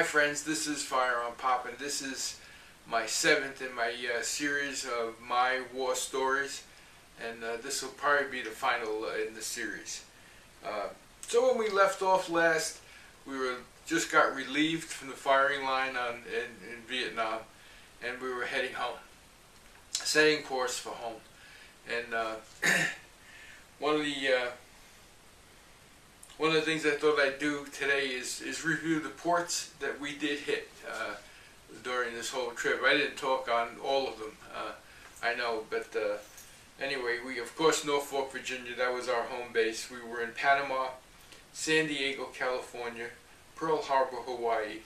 Hi friends, this is FirearmPop, and this is my 7th in my series of my war stories, and this will probably be the final in the series. So when we left off last, we just got relieved from the firing line in Vietnam, and we were heading home, setting course for home. And one of the things I thought I'd do today is review the ports that we did hit during this whole trip. I didn't talk on all of them, I know, but anyway, of course, Norfolk, Virginia, that was our home base. We were in Panama, San Diego, California, Pearl Harbor, Hawaii,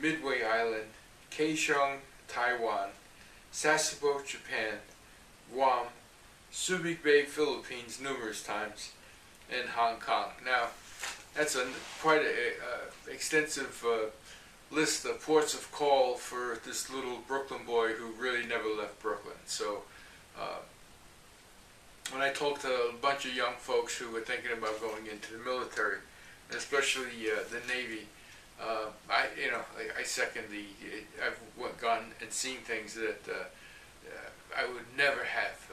Midway Island, Kaohsiung, Taiwan, Sasebo, Japan, Guam, Subic Bay, Philippines, numerous times, and Hong Kong. Now, that's quite a extensive list of ports of call for this little Brooklyn boy who really never left Brooklyn. So when I talked to a bunch of young folks who were thinking about going into the military, and especially the Navy, I second I've gone and seen things that I would never have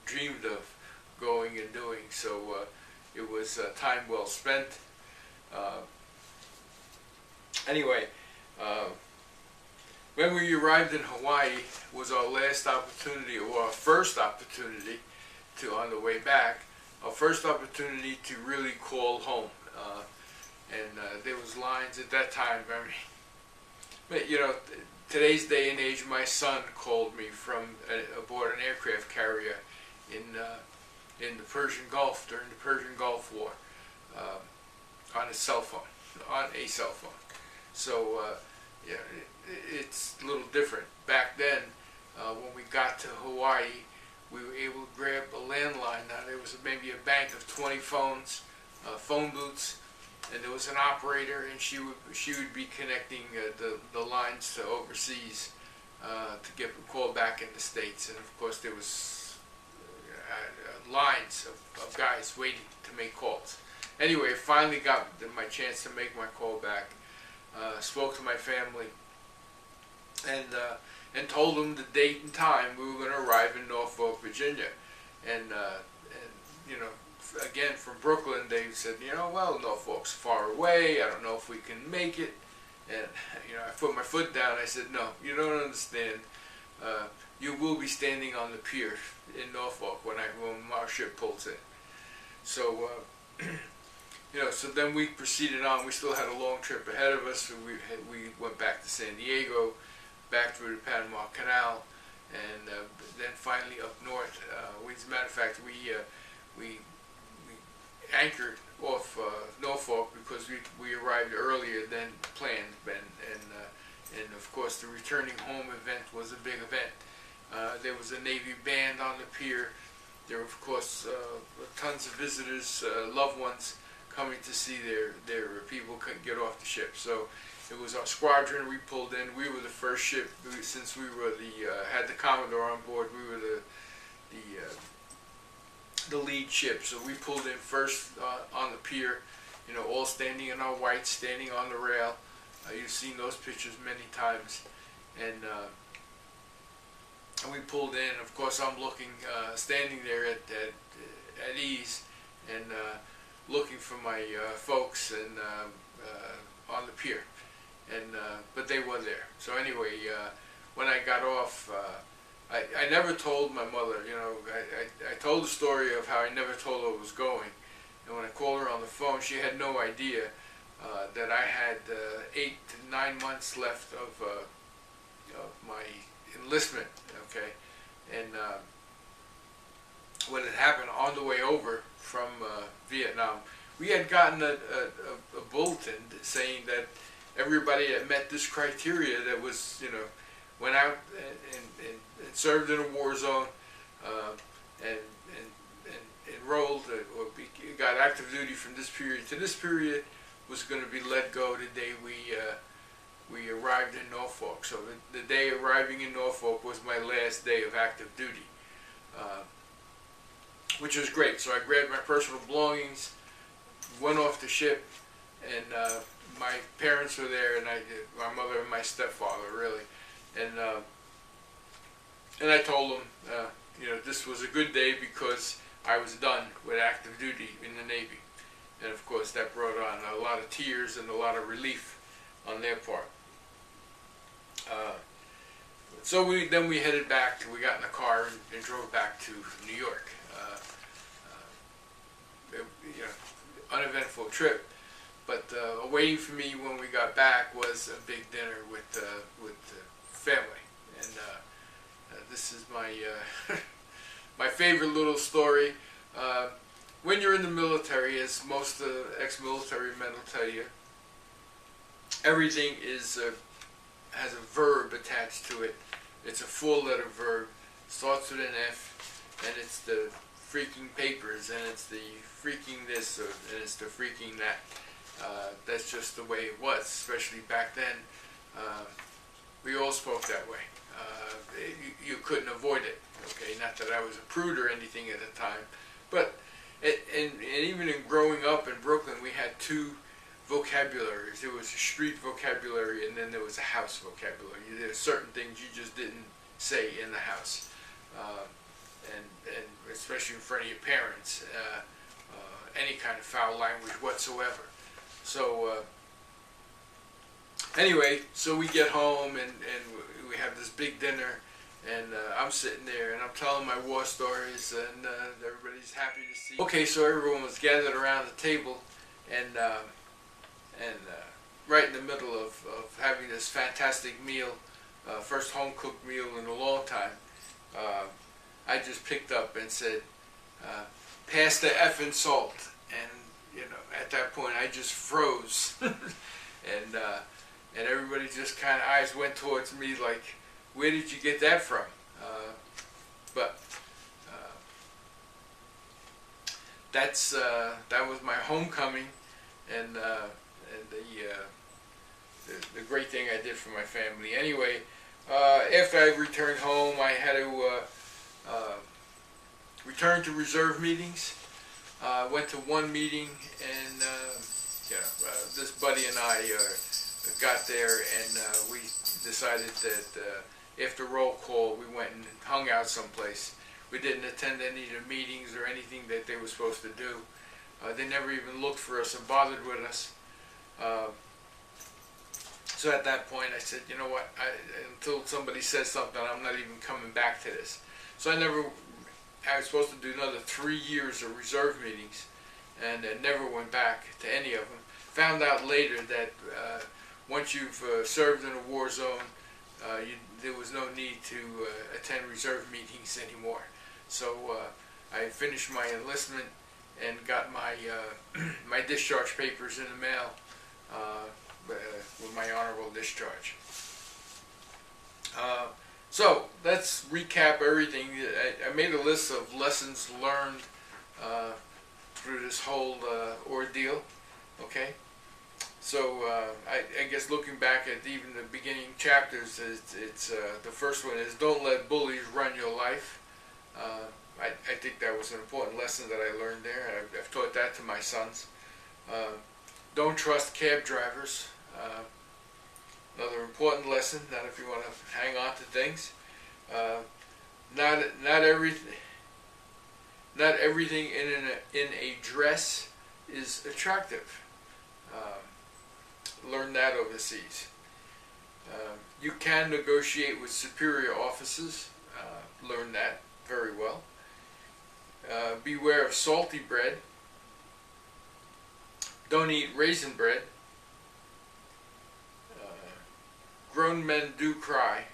dreamed of going and doing. So it was time well spent. Anyway, when we arrived in Hawaii was our last opportunity, or our first opportunity on the way back, our first opportunity to really call home. And there was lines at that time. But today's day and age, my son called me from aboard an aircraft carrier in the Persian Gulf during the Persian Gulf War. On a cell phone. So it's a little different. Back then, when we got to Hawaii, we were able to grab a landline. Now there was maybe a bank of 20 phones, phone booths, and there was an operator, and she would be connecting the lines to overseas to get a call back in the States. And of course there was lines of guys waiting to make calls. Anyway, I finally got my chance to make my call back. Spoke to my family, and told them the date and time we were going to arrive in Norfolk, Virginia. And again from Brooklyn, they said, well, Norfolk's far away. I don't know if we can make it. And I put my foot down. I said, no, you don't understand. You will be standing on the pier in Norfolk when our ship pulls in. So. So then we proceeded on. We still had a long trip ahead of us. So we went back to San Diego, back through the Panama Canal, and then finally up north. As a matter of fact, we anchored off Norfolk because we arrived earlier than planned, and of course the returning home event was a big event. There was a Navy band on the pier. There were, of course, tons of visitors, loved ones, coming to see their people couldn't get off the ship. So it was our squadron. We pulled in. We were the first ship, since we were had the Commodore on board. We were the lead ship. So we pulled in first on the pier, all standing in our whites, standing on the rail. You've seen those pictures many times. And we pulled in. Of course, I'm looking, standing there at ease, and looking for my folks and on the pier, but they were there. So anyway, when I got off, I never told my mother. I told the story of how I never told her I was going, and when I called her on the phone, she had no idea that I had 8 to 9 months left of my enlistment. Okay, and what had happened on the way over from Vietnam, we had gotten a bulletin saying that everybody that met this criteria, that was, went out and served in a war zone, and enrolled or got active duty from this period to this period, was going to be let go the day we arrived in Norfolk. So the day arriving in Norfolk was my last day of active duty. Which was great. So I grabbed my personal belongings, went off the ship, and my parents were there, and my mother and my stepfather, really, and I told them, this was a good day because I was done with active duty in the Navy, and of course that brought on a lot of tears and a lot of relief on their part. So we headed back. We got in the car and drove back to New York. Uneventful trip, but awaiting for me when we got back was a big dinner with family, and this is my my favorite little story. When you're in the military, as most ex-military men will tell you, everything is has a verb attached to it. It's a four-letter verb, starts with an F, and it's the freaking papers, and it's the freaking this, and it's the freaking that. That's just the way it was, especially back then. We all spoke that way. You couldn't avoid it. Okay, not that I was a prude or anything at the time, but and even in growing up in Brooklyn, we had two vocabularies. There was a street vocabulary, and then there was a house vocabulary. There were certain things you just didn't say in the house, and especially in front of your parents, any kind of foul language whatsoever. So anyway, so we get home and we have this big dinner, and I'm sitting there and I'm telling my war stories, and everybody's happy to see. Okay, so everyone was gathered around the table, and right in the middle of having this fantastic meal, first home-cooked meal in a long time, I just picked up and said, pass the effing salt. And at that point I just froze. and everybody just kind of eyes went towards me like, where did you get that from? But that was my homecoming, and the great thing I did for my family. Anyway, after I returned home, I had to return to reserve meetings. Went to one meeting, and this buddy and I got there, and we decided that after roll call, we went and hung out someplace. We didn't attend any of the meetings or anything that they were supposed to do. They never even looked for us or bothered with us. So at that point, I said, you know what? Until somebody says something, I'm not even coming back to this. So I was supposed to do another 3 years of reserve meetings, and never went back to any of them. Found out later that once you've served in a war zone, there was no need to attend reserve meetings anymore. So I finished my enlistment and got my my discharge papers in the mail with my honorable discharge. So let's recap everything. I made a list of lessons learned through this whole ordeal. Okay, so I guess looking back at even the beginning chapters, it's the first one is don't let bullies run your life. I think that was an important lesson that I learned there. I've taught that to my sons. Don't trust cab drivers. Another important lesson, that if you want to hang on to things, not everything in a dress is attractive. Learn that overseas. You can negotiate with superior officers. Learn that very well. Beware of salty bread. Don't eat raisin bread. Grown men do cry.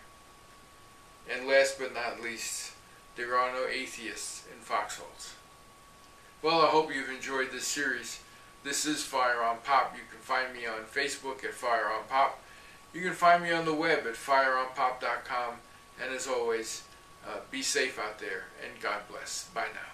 And last but not least, there are no atheists in foxholes. Well, I hope you've enjoyed this series. This is FirearmPop. You can find me on Facebook at FirearmPop. You can find me on the web at FirearmPop.com. And as always, be safe out there, and God bless. Bye now.